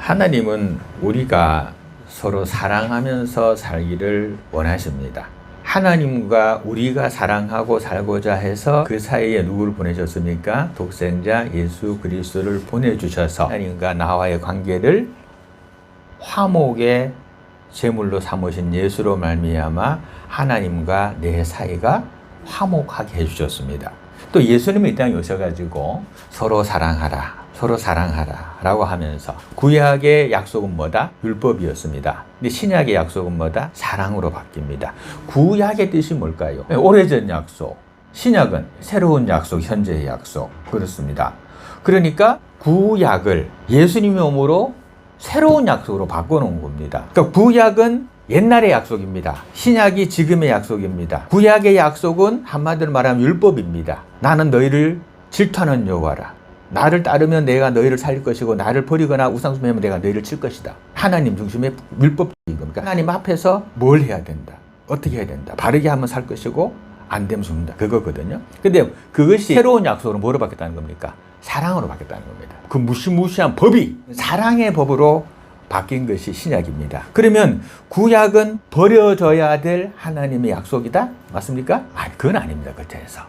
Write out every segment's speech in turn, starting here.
하나님은 우리가 서로 사랑하면서 살기를 원하십니다. 하나님과 우리가 사랑하고 살고자 해서 그 사이에 누구를 보내셨습니까? 독생자 예수 그리스도를 보내주셔서 하나님과 나와의 관계를 화목의 제물로 삼으신 예수로 말미암아 하나님과 내 사이가 화목하게 해주셨습니다. 또 예수님이 이 땅에 오셔가지고 서로 사랑하라 라고 하면서 구약의 약속은 뭐다? 율법이었습니다. 근데 신약의 약속은 뭐다? 사랑으로 바뀝니다. 구약의 뜻이 뭘까요? 오래전 약속. 신약은 새로운 약속, 현재의 약속. 그렇습니다. 그러니까 구약을 예수님의 몸으로 새로운 약속으로 바꿔놓은 겁니다. 그러니까 구약은 옛날의 약속입니다. 신약이 지금의 약속입니다. 구약의 약속은 한마디로 말하면 율법입니다. 나는 너희를 질투하는 여호와라. 나를 따르면 내가 너희를 살릴 것이고 나를 버리거나 우상숭배하면 내가 너희를 칠 것이다. 하나님 중심의 율법적인 겁니다. 하나님 앞에서 뭘 해야 된다. 어떻게 해야 된다. 바르게 하면 살 것이고 안 되면 죽는다. 그거거든요. 근데 그것이 새로운 약속으로 뭐로 바뀌었다는 겁니까? 사랑으로 바뀌었다는 겁니다. 그 무시무시한 법이 사랑의 법으로 바뀐 것이 신약입니다. 그러면 구약은 버려져야 될 하나님의 약속이다? 맞습니까? 아니, 그건 아닙니다. 그때에서.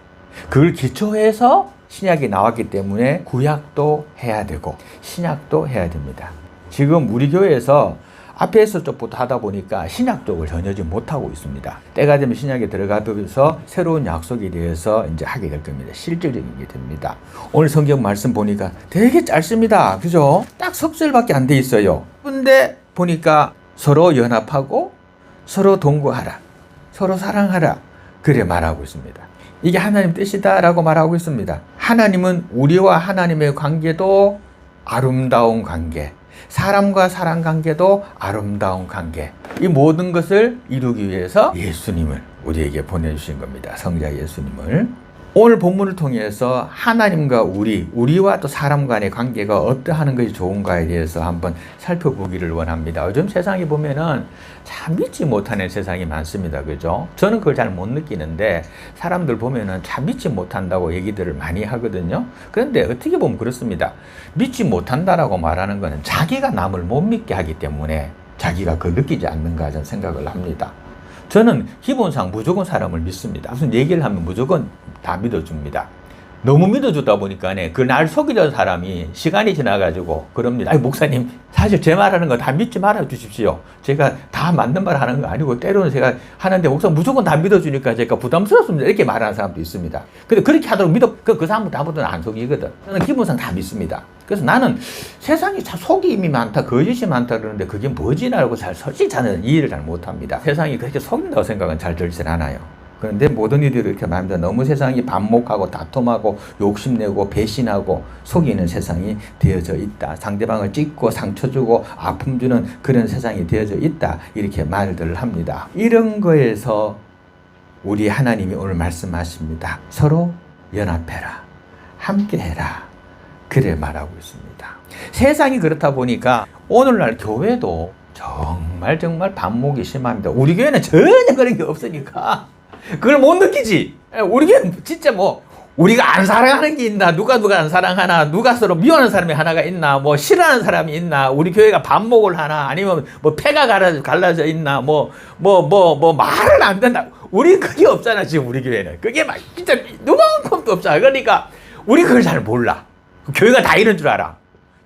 그걸 기초해서 신약이 나왔기 때문에 구약도 해야 되고 신약도 해야 됩니다. 지금 우리 교회에서 앞에서 쪽부터 하다 보니까 신약 쪽을 전혀 못하고 있습니다. 때가 되면 신약에 들어가면서 새로운 약속에 대해서 이제 하게 될 겁니다. 실질적인 게 됩니다. 오늘 성경 말씀 보니까 되게 짧습니다. 그죠? 딱 석 절밖에 안 돼 있어요. 근데 보니까 서로 연합하고 서로 동거하라. 서로 사랑하라. 그래 말하고 있습니다. 이게 하나님 뜻이다라고 말하고 있습니다. 하나님은 우리와 하나님의 관계도 아름다운 관계, 사람과 사람 관계도 아름다운 관계, 이 모든 것을 이루기 위해서 예수님을 우리에게 보내주신 겁니다. 성자 예수님을. 오늘 본문을 통해서 하나님과 우리와 또 사람 간의 관계가 어떠한 것이 좋은가에 대해서 한번 살펴보기를 원합니다. 요즘 세상에 보면은 참 믿지 못하는 세상이 많습니다. 그죠? 저는 그걸 잘 못 느끼는데 사람들 보면은 참 믿지 못한다고 얘기들을 많이 하거든요. 그런데 어떻게 보면 그렇습니다. 믿지 못한다라고 말하는 것은 자기가 남을 못 믿게 하기 때문에 자기가 그걸 느끼지 않는가 저는 생각을 합니다. 저는 기본상 무조건 사람을 믿습니다. 무슨 얘기를 하면 무조건 다 믿어줍니다. 너무 믿어주다 보니까 그 날 속이던 사람이 시간이 지나가지고 그럽니다. 아니 목사님 사실 제 말하는 거 다 믿지 말아 주십시오. 제가 다 맞는 말 하는 거 아니고 때로는 제가 하는데 목사 무조건 다 믿어주니까 제가 부담스럽습니다. 이렇게 말하는 사람도 있습니다. 근데 그렇게 하도록 그 사람은 다음부터는 안 속이거든. 저는 기본상 다 믿습니다. 그래서 나는 세상이 참 속임이 많다, 거짓이 많다 그러는데 그게 뭐지라고 솔직히 저는 이해를 잘 못합니다. 세상이 그렇게 속인다고 생각은 잘 들진 않아요. 그런데 모든 이들이 이렇게 말합니다. 너무 세상이 반목하고 다툼하고 욕심내고 배신하고 속이는 세상이 되어져 있다. 상대방을 찢고 상처 주고 아픔 주는 그런 세상이 되어져 있다. 이렇게 말들을 합니다. 이런 거에서 우리 하나님이 오늘 말씀하십니다. 서로 연합해라. 함께해라. 그래 말하고 있습니다. 세상이 그렇다 보니까 오늘날 교회도 정말 반목이 심합니다. 우리 교회는 전혀 그런 게 없으니까 그걸 못 느끼지. 우리 교회는 진짜 우리가 안 사랑하는 게 있나, 누가 안 사랑하나, 누가 서로 미워하는 사람이 하나가 있나, 싫어하는 사람이 있나, 우리 교회가 반목을 하나, 아니면 패가 갈라져 있나, 말을 안 된다. 우리 그게 없잖아, 지금 우리 교회는. 그게 진짜 누구만큼도 없잖아. 그러니까 우리 그걸 잘 몰라. 교회가 다 이런 줄 알아.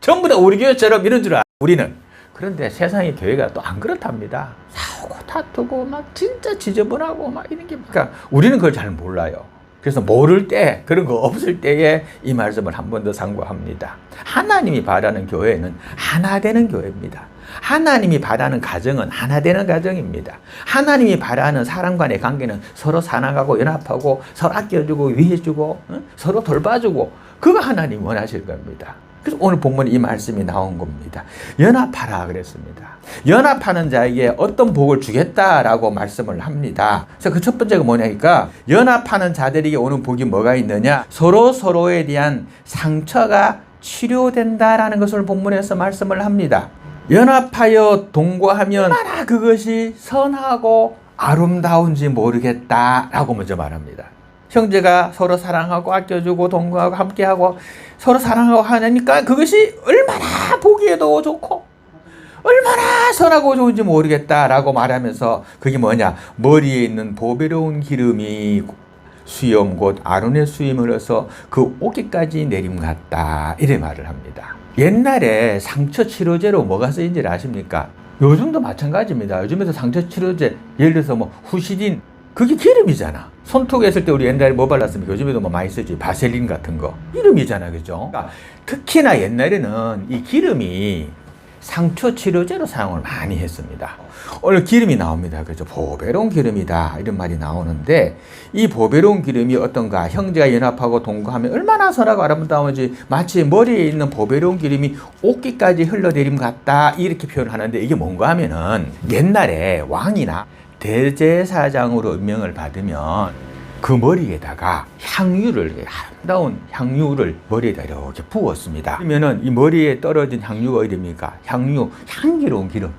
전부 다 우리 교회처럼 이런 줄 알아. 우리는. 그런데 세상의 교회가 또 안 그렇답니다. 싸우고 다투고 진짜 지저분하고 이런 게 그러니까 우리는 그걸 잘 몰라요. 그래서 모를 때 그런 거 없을 때에 이 말씀을 한 번 더 상고합니다. 하나님이 바라는 교회는 하나 되는 교회입니다. 하나님이 바라는 가정은 하나 되는 가정입니다. 하나님이 바라는 사람 간의 관계는 서로 사랑하고 연합하고 서로 아껴주고 위해주고 서로 돌봐주고 그거 하나님 원하실 겁니다. 그래서 오늘 본문에 이 말씀이 나온 겁니다. 연합하라 그랬습니다. 연합하는 자에게 어떤 복을 주겠다라고 말씀을 합니다. 그래서 그 첫 번째가 뭐냐니까 연합하는 자들에게 오는 복이 뭐가 있느냐? 서로에 대한 상처가 치료된다라는 것을 본문에서 말씀을 합니다. 연합하여 동거하면 얼마나 그것이 선하고 아름다운지 모르겠다라고 먼저 말합니다. 형제가 서로 사랑하고 아껴주고 동거하고 함께하고 서로 사랑하고 하니까 그것이 얼마나 보기에도 좋고 얼마나 선하고 좋은지 모르겠다라고 말하면서 그게 뭐냐? 머리에 있는 보배로운 기름이 수염 곧 아론의 수임을 얻어서 그 옷깃까지 내림 같다. 이래 말을 합니다. 옛날에 상처 치료제로 뭐가 쓰인지 아십니까? 요즘도 마찬가지입니다. 요즘에도 상처 치료제, 예를 들어서 뭐 후시딘, 그게 기름이잖아. 손톱 했을 때 우리 옛날에 뭐 발랐습니까? 요즘에도 뭐 많이 쓰지. 바셀린 같은 거. 기름이잖아. 그죠? 그러니까 특히나 옛날에는 이 기름이 상처 치료제로 사용을 많이 했습니다. 오늘 기름이 나옵니다. 그죠? 보배로운 기름이다. 이런 말이 나오는데 이 보배로운 기름이 어떤가? 형제가 연합하고 동거하면 얼마나 선하고 아름다운지 마치 머리에 있는 보배로운 기름이 옷깃까지 흘러내림 같다. 이렇게 표현을 하는데 이게 뭔가 하면은 옛날에 왕이나 대제사장으로 임명을 받으면 그 머리에다가 향유를, 아름다운 향유를 머리에다 이렇게 부었습니다. 그러면은 이 머리에 떨어진 향유가 어디입니까? 향유, 향기로운 기름.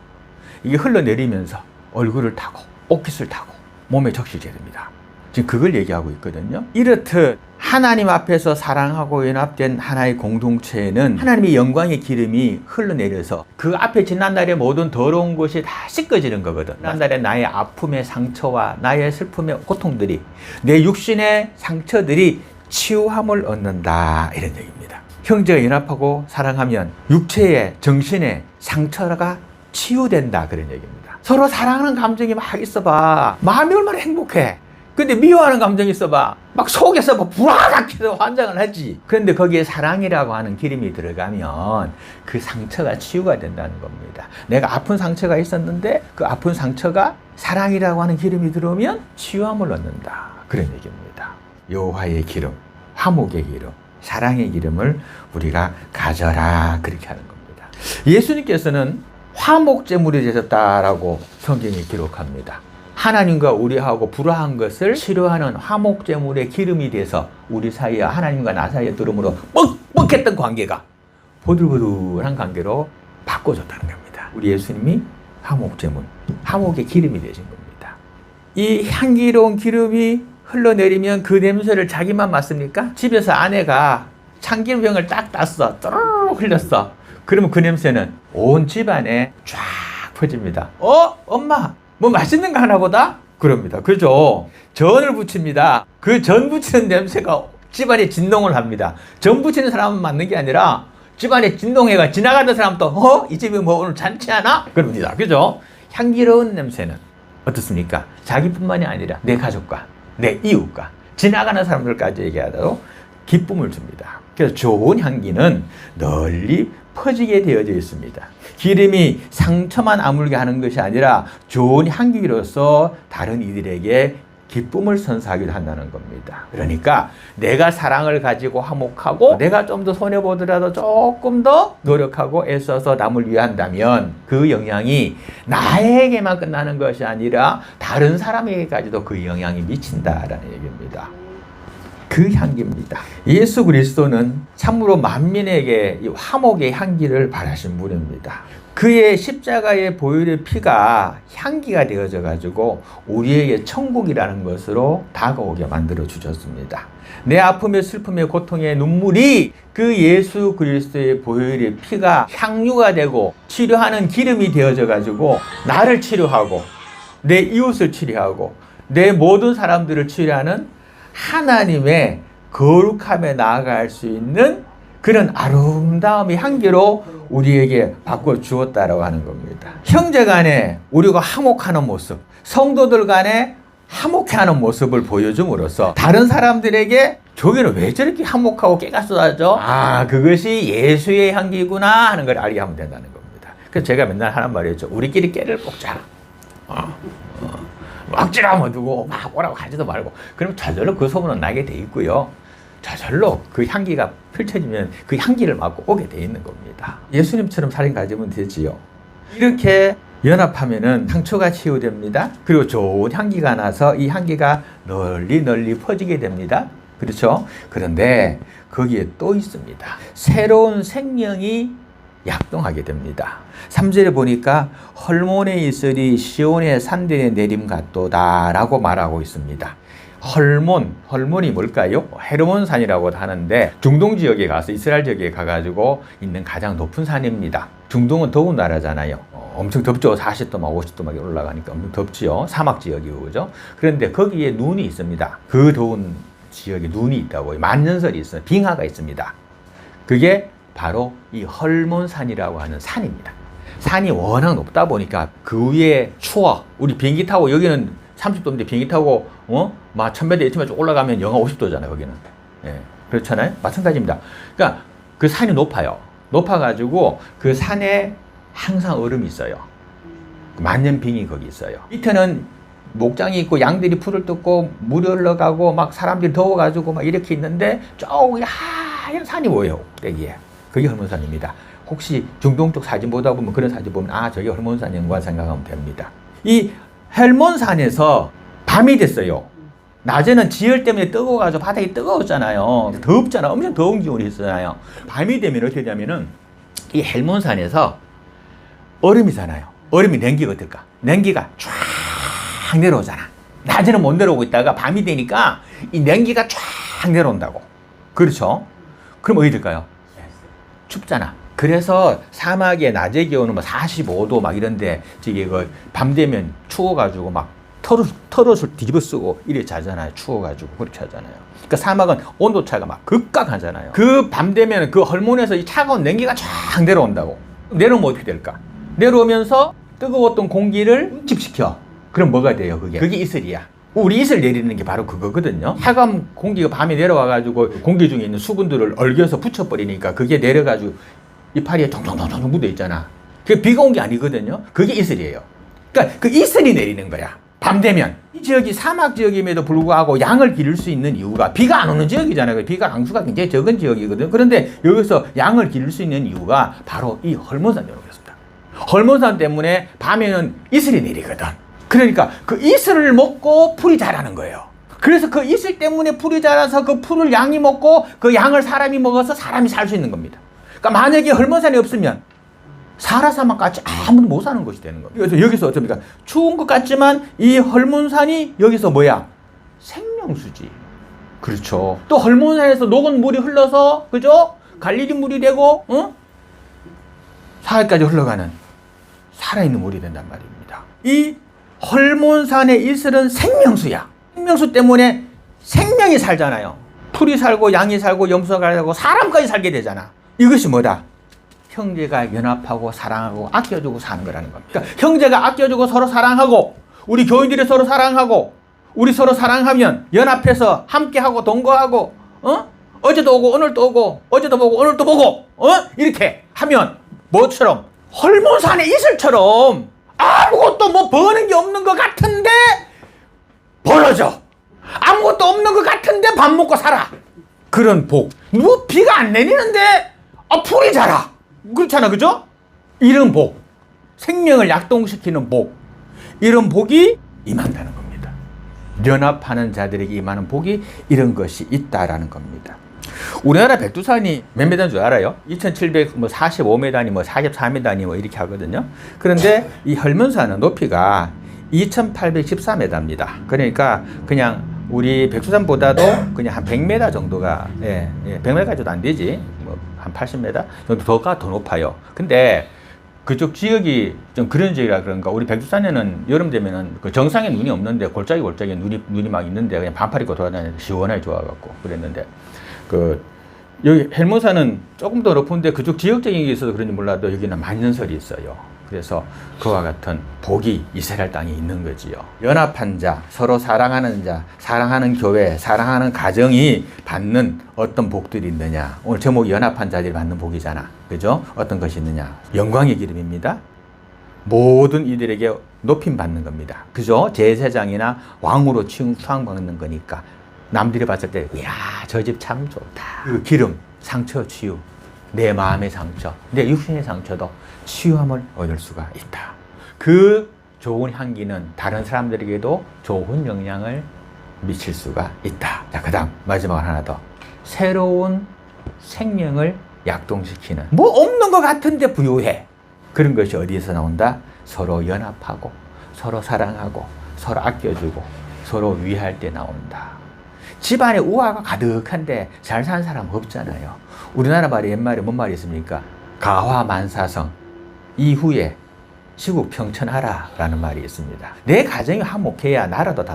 이게 흘러내리면서 얼굴을 타고, 옷깃을 타고, 몸에 적시게 됩니다. 지금 그걸 얘기하고 있거든요. 이렇듯 하나님 앞에서 사랑하고 연합된 하나의 공동체에는 하나님의 영광의 기름이 흘러내려서 그 앞에 지난날의 모든 더러운 것이 다 씻겨지는 거거든. 지난날의 나의 아픔의 상처와 나의 슬픔의 고통들이, 내 육신의 상처들이 치유함을 얻는다. 이런 얘기입니다. 형제가 연합하고 사랑하면 육체의, 정신의 상처가 치유된다. 그런 얘기입니다. 서로 사랑하는 감정이 막 있어봐. 마음이 얼마나 행복해. 근데 미워하는 감정이 있어봐. 막 속에서 막 불안하게 환장을 하지. 그런데 거기에 사랑이라고 하는 기름이 들어가면 그 상처가 치유가 된다는 겁니다. 내가 아픈 상처가 있었는데 그 아픈 상처가 사랑이라고 하는 기름이 들어오면 치유함을 얻는다. 그런 얘기입니다. 여호와의 기름, 화목의 기름, 사랑의 기름을 우리가 가져라. 그렇게 하는 겁니다. 예수님께서는 화목제물이 되셨다라고 성경이 기록합니다. 하나님과 우리하고 불화한 것을 치료하는 화목제물의 기름이 돼서 우리 사이와 하나님과 나 사이에 들어오므로 뻑뻑했던 관계가 보들보들한 관계로 바꿔줬다는 겁니다. 우리 예수님이 화목제물, 화목의 기름이 되신 겁니다. 이 향기로운 기름이 흘러내리면 그 냄새를 자기만 맡습니까? 집에서 아내가 참기름병을 딱 땄어. 쪼르르 흘렸어. 그러면 그 냄새는 온 집안에 쫙 퍼집니다. 엄마! 뭐 맛있는 거 하나 보다? 그럽니다. 그죠? 전을 부칩니다. 그 전 부치는 냄새가 집안에 진동을 합니다. 전 부치는 사람은 맞는 게 아니라 집안에 진동해가 지나가는 사람도 이 집이 뭐 오늘 잔치하나? 그럽니다. 그죠? 향기로운 냄새는 어떻습니까? 자기뿐만이 아니라 내 가족과 내 이웃과 지나가는 사람들까지 얘기하도록 기쁨을 줍니다. 그래서 좋은 향기는 널리 퍼지게 되어져 있습니다. 기름이 상처만 아물게 하는 것이 아니라 좋은 향기로서 다른 이들에게 기쁨을 선사하기도 한다는 겁니다. 그러니까 내가 사랑을 가지고 화목하고 내가 좀 더 손해보더라도 조금 더 노력하고 애써서 남을 위한다면 그 영향이 나에게만 끝나는 것이 아니라 다른 사람에게까지도 그 영향이 미친다라는 얘기입니다. 그 향기입니다. 예수 그리스도는 참으로 만민에게 이 화목의 향기를 바라신 분입니다. 그의 십자가의 보혈의 피가 향기가 되어져 가지고 우리에게 천국이라는 것으로 다가오게 만들어 주셨습니다. 내 아픔의 슬픔의 고통의 눈물이 그 예수 그리스도의 보혈의 피가 향유가 되고 치료하는 기름이 되어져 가지고 나를 치료하고 내 이웃을 치료하고 내 모든 사람들을 치료하는 하나님의 거룩함에 나아갈 수 있는 그런 아름다움의 향기로 우리에게 바꿔 주었다라고 하는 겁니다. 형제 간에 우리가 화목하는 모습, 성도들 간에 화목해하는 모습을 보여줌으로써 다른 사람들에게 저기는 왜 저렇게 화목하고 깨가 쏟아져? 그것이 예수의 향기구나 하는 걸 알게 하면 된다는 겁니다. 그래서 제가 맨날 하는 말이었죠. 우리끼리 깨를 뽑자. 억지로 두고 막 뭐라고 하지도 말고 그럼 저절로 그 소문은 나게 돼 있고요. 저절로 그 향기가 펼쳐지면 그 향기를 맡고 오게 돼 있는 겁니다. 예수님처럼 사랑 가지면 되지요. 이렇게 연합하면은 상처가 치유됩니다. 그리고 좋은 향기가 나서 이 향기가 널리 퍼지게 됩니다. 그렇죠? 그런데 거기에 또 있습니다. 새로운 생명이 약동하게 됩니다. 3절에 보니까 헐몬의 이슬이 시온의 산들에 내림 같도다 라고 말하고 있습니다. 헐몬이 뭘까요? 헤르몬산이라고 하는데 중동 지역에 가서 이스라엘 지역에 가가지고 있는 가장 높은 산입니다. 중동은 더운 나라잖아요. 엄청 덥죠. 40도 막 50도 막 올라가니까 엄청 덥지요. 사막 지역이고, 그죠? 그런데 거기에 눈이 있습니다. 그 더운 지역에 눈이 있다고. 만년설이 있어요. 빙하가 있습니다. 그게 바로 이 헐몬산이라고 하는 산입니다. 산이 워낙 높다 보니까 그 위에 추워. 우리 비행기 타고 여기는 30도인데 비행기 타고 막 1000m 에티면 쭉 올라가면 영하 50도잖아요. 거기는. 예, 그렇잖아요. 마찬가지입니다. 그러니까 그 산이 높아요. 높아가지고 그 산에 항상 얼음이 있어요. 만년빙이 거기 있어요. 밑에는 목장이 있고 양들이 풀을 뜯고 물이 흘러가고 막 사람들이 더워가지고 막 이렇게 있는데 저기 하얀 산이 보여요. 꼭대기에. 그게 헐몬산입니다. 혹시 중동 쪽 사진 보다 보면 그런 사진 보면 아 저게 헐몬산 연구원 생각하면 됩니다. 이 헐몬산에서 밤이 됐어요. 낮에는 지열 때문에 뜨거워가지고 바닥이 뜨거웠잖아요. 덥잖아. 엄청 더운 기온이 있잖아요. 밤이 되면 어떻게 되냐면은 이 헐몬산에서 얼음이잖아요. 얼음이 냉기가 어떨까? 냉기가 쫙 내려오잖아. 낮에는 못 내려오고 있다가 밤이 되니까 이 냉기가 쫙 내려온다고. 그렇죠? 그럼 어디 될까요? 춥잖아. 그래서 사막에 낮에 기온은 뭐 45도 막 이런데 저기 밤 되면 추워가지고 막 털옷을 뒤집어 쓰고 이래 자잖아요. 추워가지고 그렇게 하잖아요. 그러니까 사막은 온도 차가 막 극각하잖아요. 그 밤 되면 그 헐몬에서 이 차가운 냉기가 쫙 내려온다고. 내려오면 어떻게 될까? 내려오면서 뜨거웠던 공기를 응집시켜. 그럼 뭐가 돼요? 그게 이슬이야. 우리 이슬 내리는 게 바로 그거거든요. 차가운 공기가 밤에 내려와가지고 공기 중에 있는 수분들을 얼겨서 붙여버리니까 그게 내려가지고 이파리에 동동동동 묻어 있잖아. 그게 비가 온 게 아니거든요. 그게 이슬이에요. 그러니까 그 이슬이 내리는 거야. 밤 되면. 이 지역이 사막 지역임에도 불구하고 양을 기를 수 있는 이유가 비가 안 오는 지역이잖아요. 비가 강수가 굉장히 적은 지역이거든요. 그런데 여기서 양을 기를 수 있는 이유가 바로 이 헐몬산 연구였습니다. 헐몬산 때문에 밤에는 이슬이 내리거든. 그러니까 그 이슬을 먹고 풀이 자라는 거예요. 그래서 그 이슬 때문에 풀이 자라서 그 풀을 양이 먹고 그 양을 사람이 먹어서 사람이 살 수 있는 겁니다. 그러니까 만약에 헐몬산이 없으면 사라사막 같이 아무도 못 사는 것이 되는 겁니다. 그래서 여기서 어떻습니까? 추운 것 같지만 이 헐몬산이 여기서 뭐야? 생명수지. 그렇죠. 또 헐몬산에서 녹은 물이 흘러서 그죠? 갈릴리 물이 되고 사해까지 흘러가는 살아있는 물이 된단 말입니다. 이 헐몬산의 이슬은 생명수야. 생명수 때문에 생명이 살잖아요. 풀이 살고 양이 살고 염소가 살고 사람까지 살게 되잖아. 이것이 뭐다? 형제가 연합하고 사랑하고 아껴주고 사는 거라는 겁니다. 그러니까 형제가 아껴주고 서로 사랑하고 우리 교인들이 서로 사랑하고 우리 서로 사랑하면 연합해서 함께하고 동거하고 어제도 오고 오늘도 오고 어제도 보고 오늘도 보고 이렇게 하면 뭐처럼 헐몬산의 이슬처럼 아무것도 뭐 버는 게 없는 것 같은데 벌어져. 아무것도 없는 것 같은데 밥 먹고 살아. 그런 복. 뭐 비가 안 내리는데 풀이 자라. 그렇잖아. 그죠? 이런 복. 생명을 약동시키는 복. 이런 복이 임한다는 겁니다. 연합하는 자들에게 임하는 복이 이런 것이 있다라는 겁니다. 우리나라 백두산이 몇 메다인 줄 알아요? 2745m니 뭐 44m니 뭐 이렇게 하거든요. 그런데 이 헐몬산은 높이가 2814m입니다. 그러니까 그냥 우리 백두산보다도 그냥 한 100m 정도가 100m까지도 안 되지. 뭐 한 80m 정도가 더 높아요. 근데 그쪽 지역이 좀 그런 지역이라 그런가. 우리 백두산에는 여름 되면은 그 정상에 눈이 없는데 골짜기 눈이 막 있는데 그냥 반팔 입고 돌아다니는 시원하게 좋아갖고 그랬는데 여기 헐몬산은 조금 더 높은데 그쪽 지역적인 게 있어서 그런지 몰라도 여기는 만년설이 있어요. 그래서 그와 같은 복이 이스라엘 땅에 있는 거지요. 연합한 자, 서로 사랑하는 자, 사랑하는 교회, 사랑하는 가정이 받는 어떤 복들이 있느냐. 오늘 제목이 연합한 자들이 받는 복이잖아. 그죠? 어떤 것이 있느냐. 영광의 기름입니다. 모든 이들에게 높임 받는 겁니다. 그죠? 제사장이나 왕으로 수상받는 거니까. 남들이 봤을 때, 이야, 저 집 참 좋다. 그 기름, 상처 치유, 내 마음의 상처, 내 육신의 상처도 치유함을 얻을 수가 있다. 그 좋은 향기는 다른 사람들에게도 좋은 영향을 미칠 수가 있다. 자, 그 다음 마지막으로 하나 더. 새로운 생명을 약동시키는, 뭐 없는 것 같은데 부유해. 그런 것이 어디에서 나온다? 서로 연합하고 서로 사랑하고 서로 아껴주고 서로 위할 때 나온다. 집안에 우화가 가득한데 잘 사는 사람 없잖아요. 우리나라 말이 옛말에 뭔 말이 있습니까? 가화만사성. 이후에 시국 평천하라라는 말이 있습니다. 내 가정이 화목해야 나라도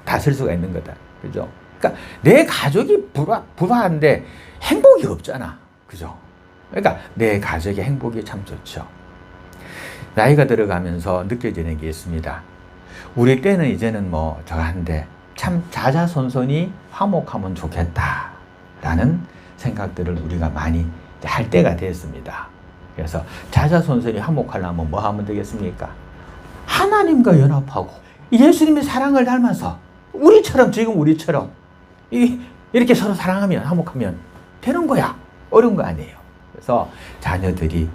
다스릴 수가 있는 거다. 그죠? 그러니까 내 가족이 불화한데 행복이 없잖아. 그죠? 그러니까 내 가족의 행복이 참 좋죠. 나이가 들어가면서 느껴지는 게 있습니다. 우리 때는 이제는 뭐 저한데 참 자자손손이 화목하면 좋겠다라는 생각들을 우리가 많이 할 때가 됐습니다. 그래서 자자손손이 화목하려면 뭐 하면 되겠습니까? 하나님과 연합하고 예수님의 사랑을 닮아서 지금 우리처럼 이렇게 서로 사랑하면 화목하면 되는 거야. 어려운 거 아니에요. 그래서 자녀들이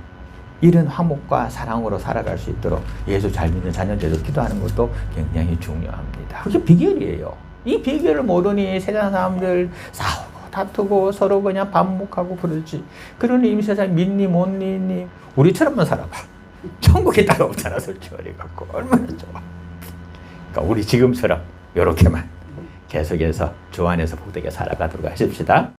이런 화목과 사랑으로 살아갈 수 있도록 예수 잘 믿는 자녀들도 기도하는 것도 굉장히 중요합니다. 그게 비결이에요. 이 비결을 모르니 세상 사람들 싸우고 다투고 서로 그냥 반목하고 그러지. 그러니 이 세상 믿니 못 믿니 우리처럼만 살아봐. 천국에 따로 없잖아. 솔직히 말해갖고 얼마나 좋아. 그러니까 우리 지금처럼 이렇게만 계속해서 주 안에서 복되게 살아가도록 하십시다.